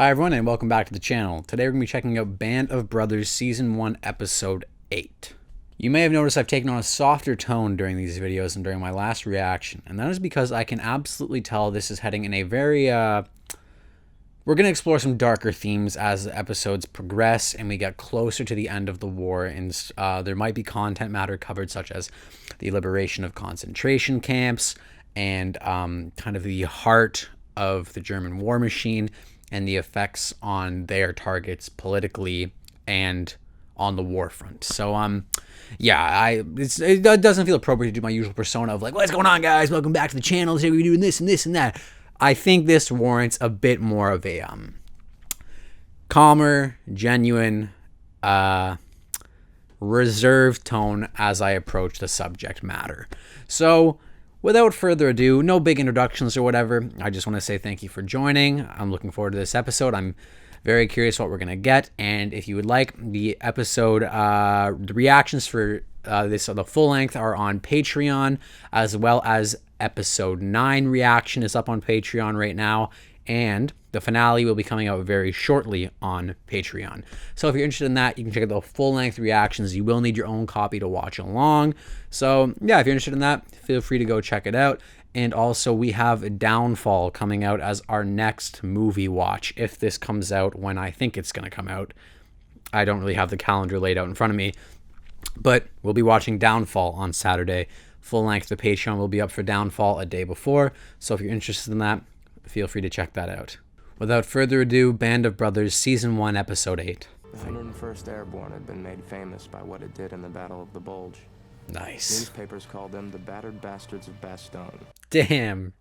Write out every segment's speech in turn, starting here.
Hi everyone and welcome back to the channel. Today we're going to be checking out Band of Brothers Season 1 Episode 8. You may have noticed I've taken on a softer tone during these videos and during my last reaction, and that is because I can absolutely tell this is heading in a very, we're going to explore some darker themes as the episodes progress and we get closer to the end of the war, and there might be content matter covered such as the liberation of concentration camps and kind of the heart of the German war machine and the effects on their targets politically and on the war front. So, yeah, it doesn't feel appropriate to do my usual persona of like, what's going on, guys? Welcome back to the channel. Today we're doing this and this and that. I think this warrants a bit more of a calmer, genuine, reserved tone as I approach the subject matter. So, without further ado, no big introductions or whatever. I just want to say thank you for joining. I'm looking forward to this episode. I'm very curious what we're going to get. And if you would like the episode, the reactions for the full length are on Patreon, as well as episode 9 reaction is up on Patreon right now. And the finale will be coming out very shortly on Patreon. So if you're interested in that, you can check out the full-length reactions. You will need your own copy to watch along. So yeah, if you're interested in that, feel free to go check it out. And also, we have Downfall coming out as our next movie watch, if this comes out when I think it's going to come out. I don't really have the calendar laid out in front of me, but we'll be watching Downfall on Saturday. Full length, the Patreon will be up for Downfall a day before. So if you're interested in that, feel free to check that out. Without further ado, Band of Brothers Season 1 Episode 8. The 101st Airborne had been made famous by what it did in the Battle of the Bulge. Nice. Newspapers called them the battered bastards of Bastogne. Damn.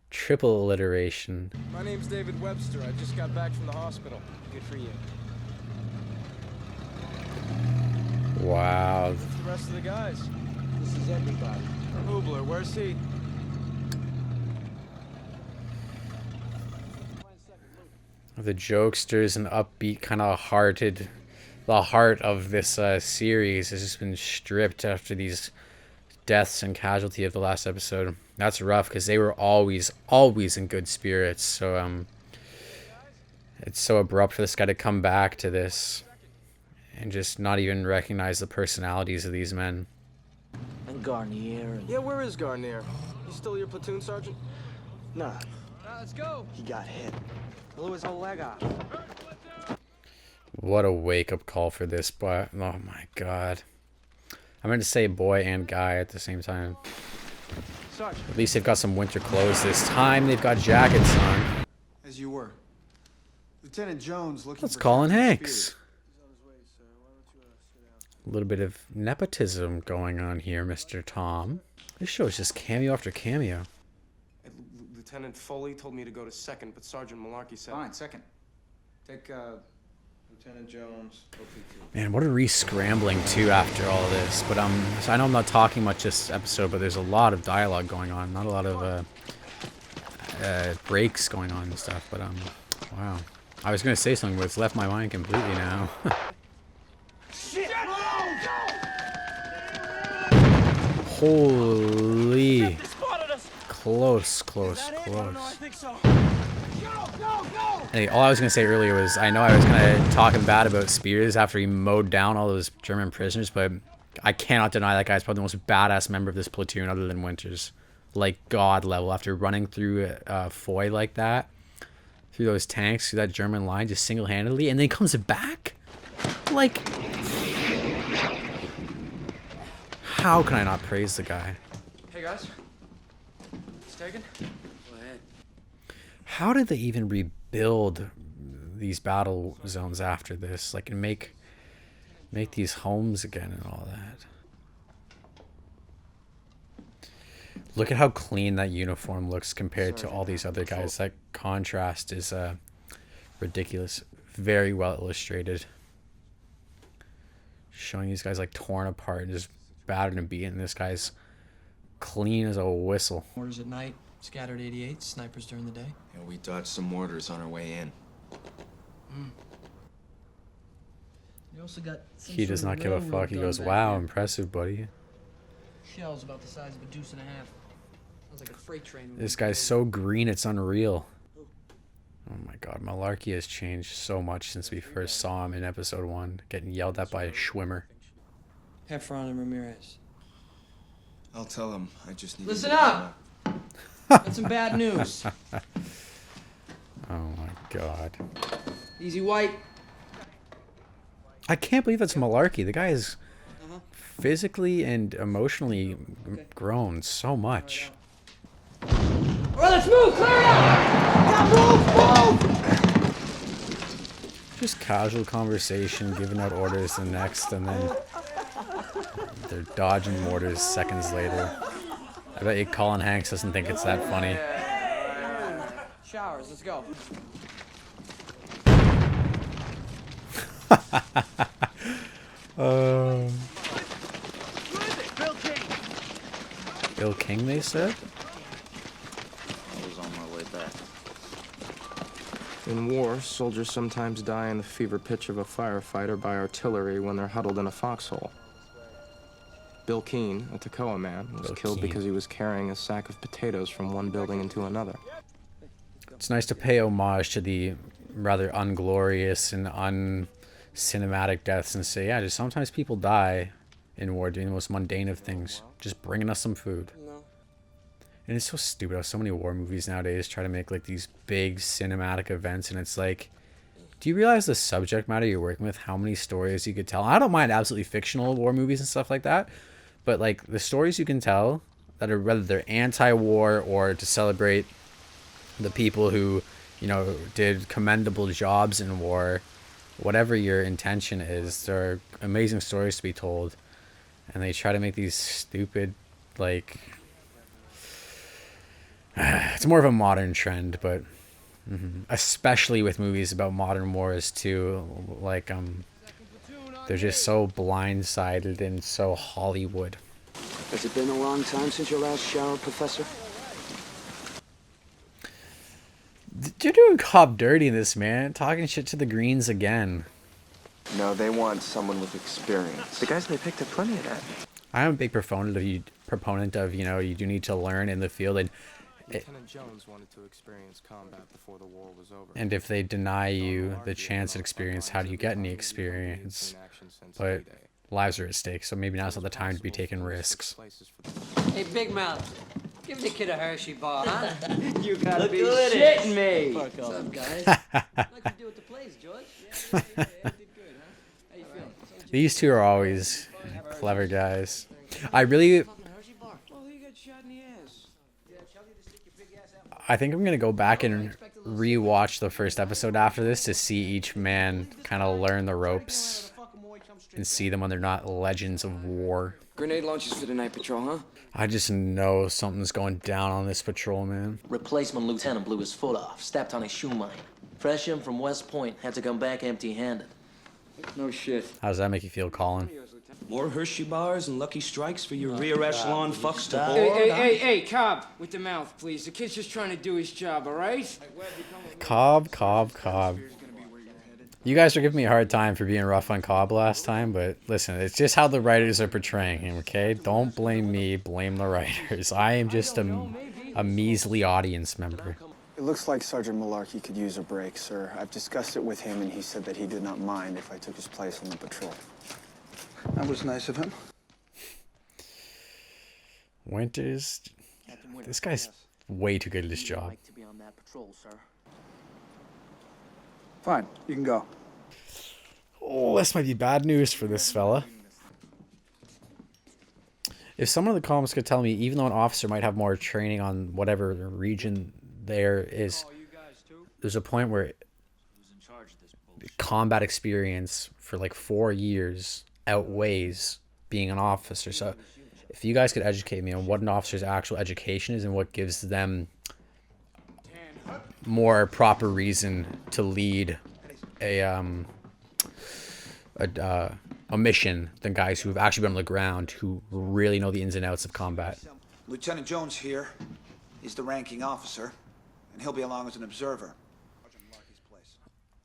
Triple alliteration. My name's David Webster. I just got back from the hospital. Good for you. Wow. What's the rest of the guys? This is everybody. Hubler, where's he? The jokesters and upbeat kind of hearted, the heart of this series has just been stripped after these deaths and casualty of the last episode. That's rough because they were always in good spirits. So it's so abrupt for this guy to come back to this and just not even recognize the personalities of these men. And Garnier. Yeah, where is Garnier? He's still your platoon sergeant? Nah, Let's go. he got hit. Blew his whole leg off. What a wake-up call for this, but oh my god. I meant to say boy and guy at the same time. Sergeant. At least they've got some winter clothes this time. They've got jackets on. As you were. Lieutenant Jones looking Let's for call in Captain Hanks. Spears. A little bit of nepotism going on here, Mr. Tom. This show is just cameo after cameo. Lieutenant Foley told me to go to second, but Sergeant Malarkey said... Fine, second. Take Lieutenant Jones, OP2. Man, what a re-scrambling too after all of this. But so I know I'm not talking much this episode, but there's a lot of dialogue going on, not a lot of breaks going on and stuff. But wow, I was gonna say something, but it's left my mind completely now. Holy. Close. Hey, all I was going to say earlier was I know I was kind of talking bad about Spears after he mowed down all those German prisoners, but I cannot deny that guy's probably the most badass member of this platoon other than Winters. Like, God level. After running through Foy like that, through those tanks, through that German line, just single-handedly, and then he comes back? Like, how can I not praise the guy? Hey, guys. It's taken? Go ahead. How did they even rebuild these battle zones after this? Like, and make these homes again and all that. Look at how clean that uniform looks compared to all these other guys. That contrast is ridiculous. Very well illustrated. Showing these guys like torn apart and just battered and beaten. This guy's clean as a whistle. Orders at night, scattered 88, snipers during the day. Yeah, we dodged some mortars on our way in. You also got some He sort does of not give a railroad fuck. He gun goes, back wow, there. impressive, buddy. Shells about the size of a deuce and a half. Sounds like a freight train. This guy's so green, it's unreal. Oh my god, Malarkey has changed so much since we first saw him in episode 1, getting yelled at by a Schwimmer. Paron and Ramirez. I'll tell him. I just need Listen to up! Got some bad news. Oh my god. Easy White. I can't believe it's Malarkey. The guy is physically and emotionally grown so much. All right, let's move! Clear it out! Move! Just casual conversation, giving out orders the next, and then they're dodging mortars seconds later. I bet you Colin Hanks doesn't think it's that funny. Showers, let's go. Bill King, they said? I was on my way back. In war, soldiers sometimes die in the fever pitch of a firefighter by artillery when they're huddled in a foxhole. Bill Keane, a Toccoa man, was killed because he was carrying a sack of potatoes from one building into another. It's nice to pay homage to the rather unglorious and un-cinematic deaths and say, yeah, just sometimes people die in war doing the most mundane of things, just bringing us some food. And it's so stupid how so many war movies nowadays try to make like these big cinematic events, and it's like, do you realize the subject matter you're working with, how many stories you could tell? I don't mind absolutely fictional war movies and stuff like that, but like the stories you can tell that are, whether they're anti-war or to celebrate the people who, you know, did commendable jobs in war, whatever your intention is, there are amazing stories to be told. And they try to make these stupid, like, it's more of a modern trend, but especially with movies about modern wars too, like they're just so blindsided and so Hollywood. Has it been a long time since your last shower, Professor? You're doing Cobb dirty in this, man. Talking shit to the Greens again. No, they want someone with experience. The guys they picked have plenty of that. I'm a big proponent of, you know, you do need to learn in the field, and Lieutenant Jones wanted to experience combat before the war was over. and if they deny you the chance at experience, how do you get any experience? But lives are at stake, so maybe now's not the time to be taking risks. Hey, Big Mouth, give the kid a Hershey bar, huh? You gotta be shitting me. What's up, guys? Like you do with the plays, George? Yeah, did good, huh? How you feeling? These two are always clever guys. I really, I think I'm gonna go back and rewatch the first episode after this to see each man kind of learn the ropes and see them when they're not legends of war. Grenade launches for the night patrol, huh? I just know something's going down on this patrol, man. Replacement lieutenant blew his foot off, stepped on a shoe mine. Fresh in from West Point, had to come back empty-handed. No shit. How does that make you feel, Colin? More Hershey bars and Lucky Strikes for your rear echelon fucks to board. Hey, Cobb, with the mouth, please. The kid's just trying to do his job, all right? Cobb. You guys are giving me a hard time for being rough on Cobb last time, but listen, it's just how the writers are portraying him, okay? Don't blame me, blame the writers. I am just a measly audience member. It looks like Sergeant Malarkey could use a break, sir. I've discussed it with him, and he said that he did not mind if I took his place on the patrol. That was nice of him. Winters, this guy's way too good at his job. Like to be on that patrol, sir. Fine, you can go. Oh, this might be bad news for this fella. If someone in the comments could tell me, even though an officer might have more training on whatever region there is, there's a point where combat experience for like 4 years outweighs being an officer. So if you guys could educate me on what an officer's actual education is and what gives them more proper reason to lead a mission than guys who have actually been on the ground, who really know the ins and outs of combat. Lieutenant Jones here. He's the ranking officer, and he'll be along as an observer.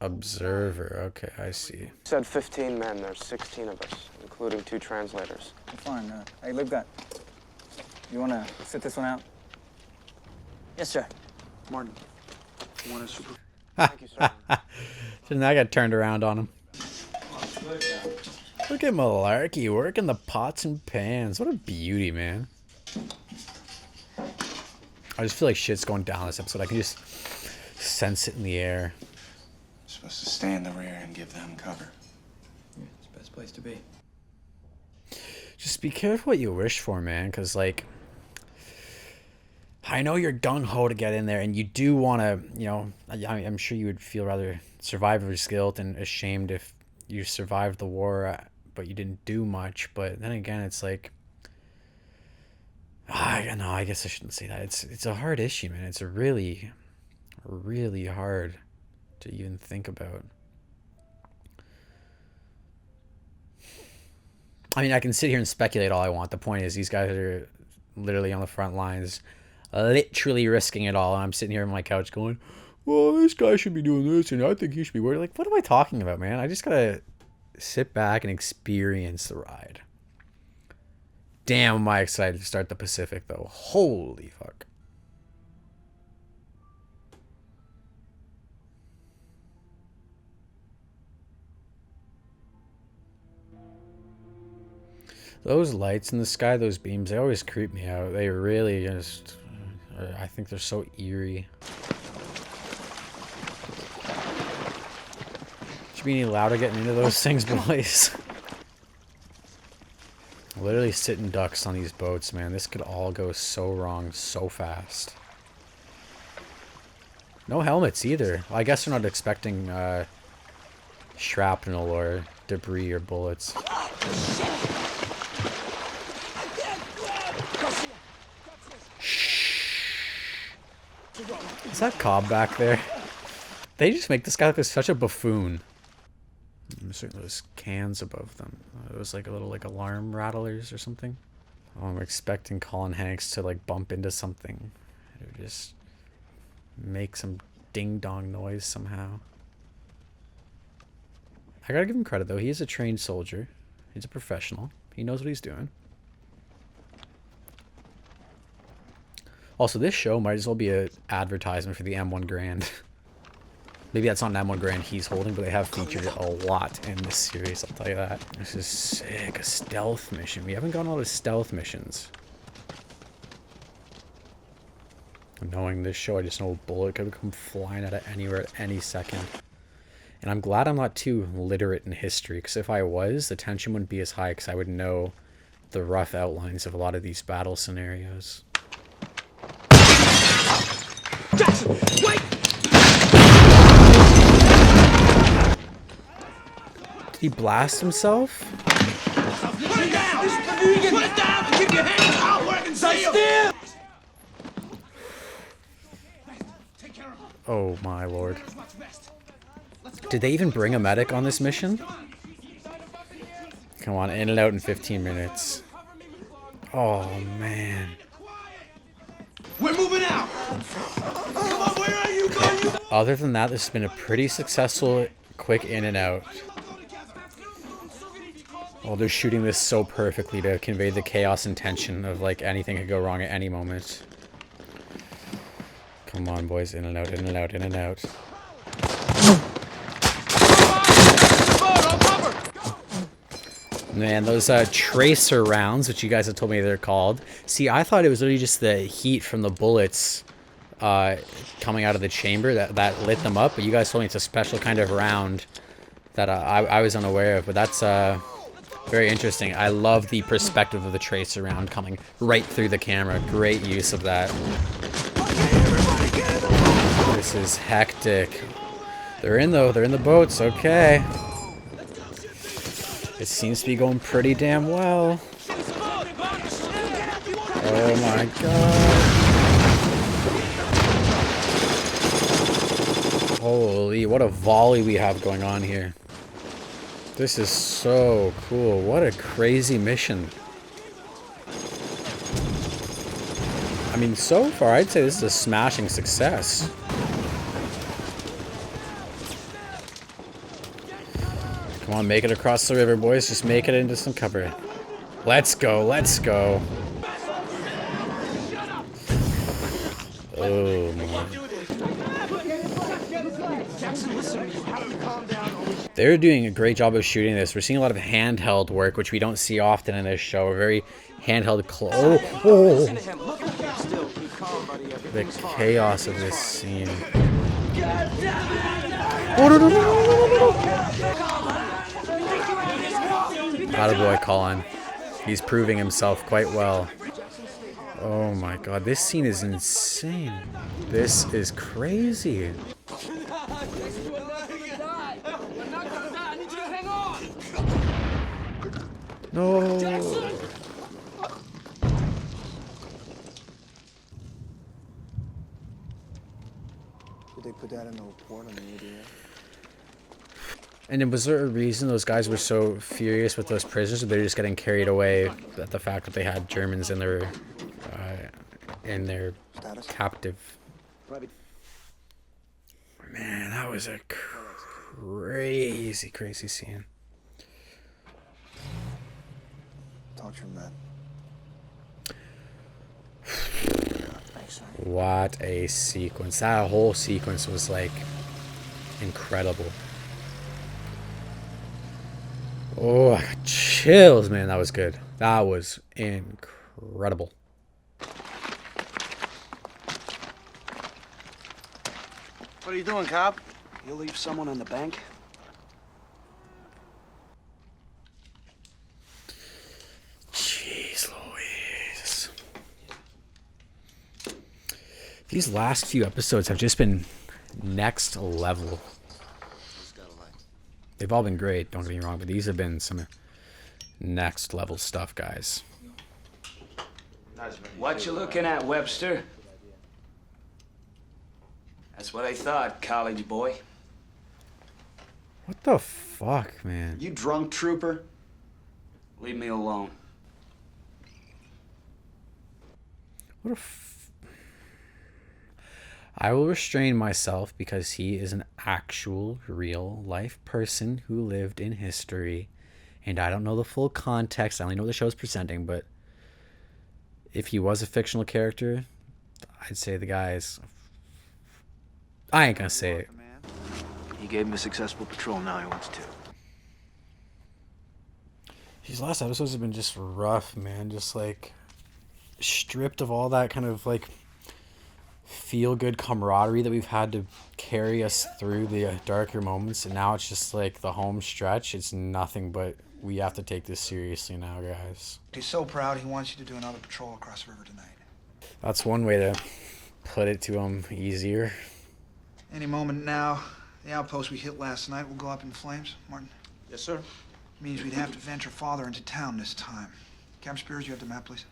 Observer, okay, I see. Said 15 men. There's 16 of us, including 2 translators. Fine. Hey, Liv Gun. You wanna sit this one out? Yes, sir. Martin, you want to super... Thank you, sir. Then I got turned around on him. Look at Malarkey working the pots and pans. What a beauty, man. I just feel like shit's going down this episode. I can just sense it in the air. You're supposed to stay in the rear and give them cover. Yeah, it's the best place to be. Just be careful what you wish for, man, because, like, I know you're gung-ho to get in there, and you do want to, you know, I'm sure you would feel rather survivor's guilt and ashamed if you survived the war, but you didn't do much. But then again, it's like, I guess I shouldn't say that. It's a hard issue, man. It's a really, really hard to even think about. I mean, I can sit here and speculate all I want. The point is, these guys are literally on the front lines, literally risking it all. And I'm sitting here on my couch going, well, this guy should be doing this, and I think he should be worried. Like, what am I talking about, man? I just gotta sit back and experience the ride. Damn, am I excited to start the Pacific, though. Holy fuck. Those lights in the sky, those beams, they always creep me out. They really just, I think they're so eerie. Should be any louder getting into those things, boys. Literally sitting ducks on these boats, man. This could all go so wrong so fast. No helmets either. Well, I guess they're not expecting shrapnel or debris or bullets. Is that Cobb back there? They just make this guy look like such a buffoon. I'm certain those cans above them. It was like a little like alarm rattlers or something. Oh, I'm expecting Colin Hanks to like bump into something. Or just make some ding dong noise somehow. I gotta give him credit though. He is a trained soldier. He's a professional. He knows what he's doing. Also, this show might as well be an advertisement for the M1 Grand. Maybe that's not an M1 Grand he's holding, but they have featured it a lot in this series, I'll tell you that. This is sick, a stealth mission. We haven't gotten a lot of stealth missions. Knowing this show, I just know a bullet could come flying out of anywhere at any second. And I'm glad I'm not too literate in history, because if I was, the tension wouldn't be as high, because I would know the rough outlines of a lot of these battle scenarios. Jackson, wait! Did he blast himself? Put it down! Put it down and keep your hands out where I can see you! Still! Oh my lord. Did they even bring a medic on this mission? Come on, in and out in 15 minutes. Oh man. We're moving out! Come on, where are you going? Other than that, this has been a pretty successful quick in and out. Oh, they're shooting this so perfectly to convey the chaos and tension of like anything could go wrong at any moment. Come on, boys, in and out, in and out, in and out. Man, those tracer rounds, which you guys have told me they're called. See, I thought it was really just the heat from the bullets coming out of the chamber that lit them up, but you guys told me it's a special kind of round that I was unaware of, but that's very interesting. I love the perspective of the tracer round coming right through the camera. Great use of that. This is hectic. They're in though, they're in the boats, okay. It seems to be going pretty damn well. Oh my god. Holy, what a volley we have going on here. This is so cool. What a crazy mission. I mean, so far, I'd say this is a smashing success. Come on, make it across the river, boys. Just make it into some cover. Let's go, let's go. Oh, man. They're doing a great job of shooting this. We're seeing a lot of handheld work, which we don't see often in this show. A very handheld the chaos of this scene. Oh, no. Attaboy, Colin. He's proving himself quite well. Oh my god, this scene is insane. This is crazy. No. Did they put that in the report on the ADA? And then was there a reason those guys were so furious with those prisoners? Or they're just getting carried away at the fact that they had Germans in their captive. Man, that was a crazy scene. Talk to your men. What a sequence. That whole sequence was like incredible. Oh, I got chills, man. That was good. That was incredible. What are you doing, cop? You leave someone in the bank? Jeez Louise. These last few episodes have just been next level. They've all been great, don't get me wrong, but these have been some next level stuff, guys. What you looking at, Webster? That's what I thought, college boy. What the fuck, man? You drunk, trooper? Leave me alone. What a I will restrain myself because he is an actual, real life person who lived in history. And I don't know the full context. I only know what the show's presenting, but if he was a fictional character, I'd say the guy's... I ain't gonna say it. He gave him a successful patrol, now he wants to. These last episodes have been just rough, man. Just like stripped of all that kind of like feel-good camaraderie that we've had to carry us through the darker moments, and now it's just like the home stretch. It's nothing but we have to take this seriously now, guys. He's so proud he wants you to do another patrol across the river tonight. That's one way to put it to him easier. Any moment now, the outpost we hit last night will go up in flames. Martin? Yes, sir. Means we'd have to venture farther into town this time. Captain Spears, you have the map, please?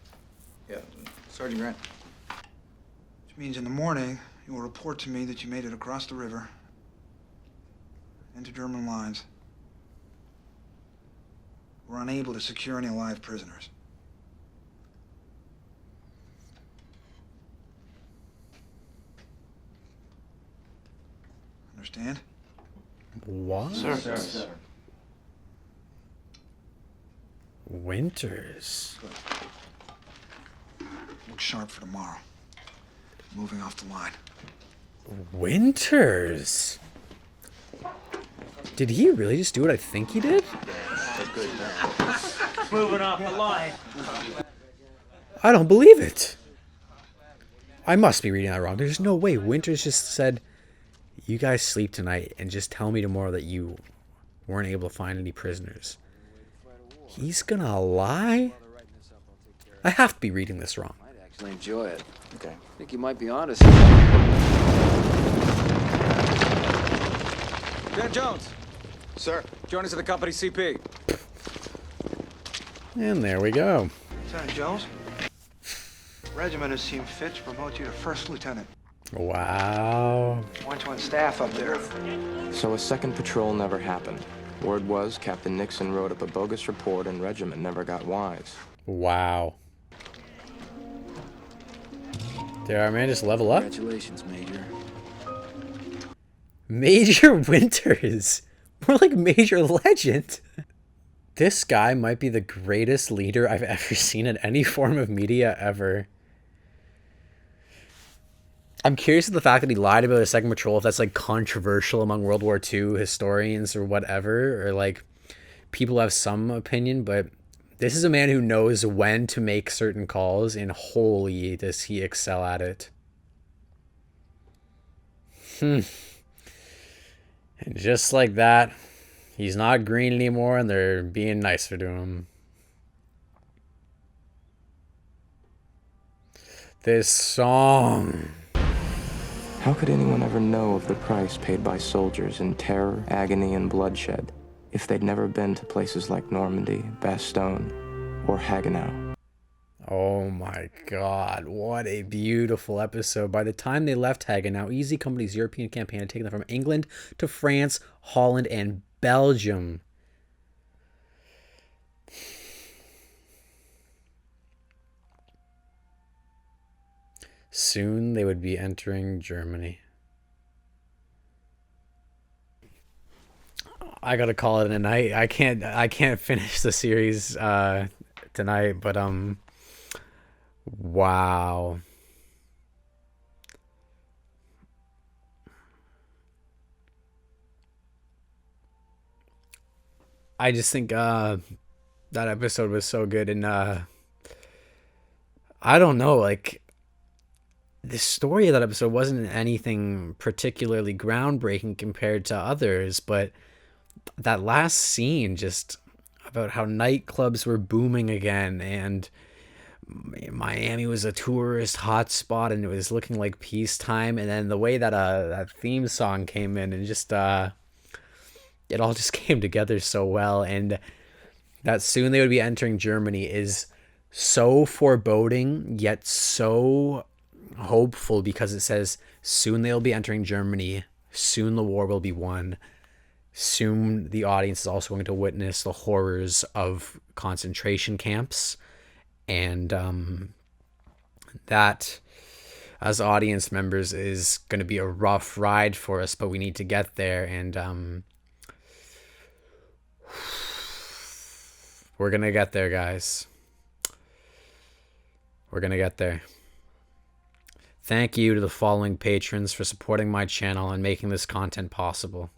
Yeah, Sergeant Grant. Which means in the morning, you will report to me that you made it across the river into German lines. We're unable to secure any live prisoners. Understand? What? Sir. Sir. Winters. Look sharp for tomorrow. Moving off the line. Winters. Did he really just do what I think he did? Moving off the line. I don't believe it. I must be reading that wrong. There's no way. Winters just said, you guys sleep tonight and just tell me tomorrow that you weren't able to find any prisoners. He's gonna lie? I have to be reading this wrong. Might actually enjoy it. Okay. I think you might be honest. Dan Jones, Sir. join us at the company CP. And there we go. Lieutenant Jones? Regiment has seen fit to promote you to first lieutenant. Wow. Want you on staff up there. So a second patrol never happened. Word was Captain Nixon wrote up a bogus report and regiment never got wise. Wow. Did our man just level up? Congratulations, Major. Major Winters. More like Major Legend. This guy might be the greatest leader I've ever seen in any form of media ever. I'm curious of the fact that he lied about a second patrol, if that's like controversial among World War II historians or whatever, or like people have some opinion, but this is a man who knows when to make certain calls, and holy does he excel at it. And just like that, he's not green anymore, and they're being nicer to him. This song. How could anyone ever know of the price paid by soldiers in terror, agony, and bloodshed if they'd never been to places like Normandy, Bastogne, or Hagenau? Oh my God, what a beautiful episode. By the time they left Hagenau, Easy Company's European campaign had taken them from England to France, Holland, and Belgium. Soon they would be entering Germany. I gotta call it a night. I can't finish the series tonight, but wow. I just think that episode was so good, and I don't know, like, the story of that episode wasn't anything particularly groundbreaking compared to others, but that last scene, just about how nightclubs were booming again, and Miami was a tourist hotspot, and it was looking like peacetime, and then the way that that theme song came in, and just it all just came together so well, and that soon they would be entering Germany is so foreboding, yet so hopeful, because it says soon they'll be entering Germany, soon the war will be won, soon the audience is also going to witness the horrors of concentration camps, and that as audience members is going to be a rough ride for us, but we need to get there, and we're going to get there, guys. We're going to get there. Thank you to the following patrons for supporting my channel and making this content possible.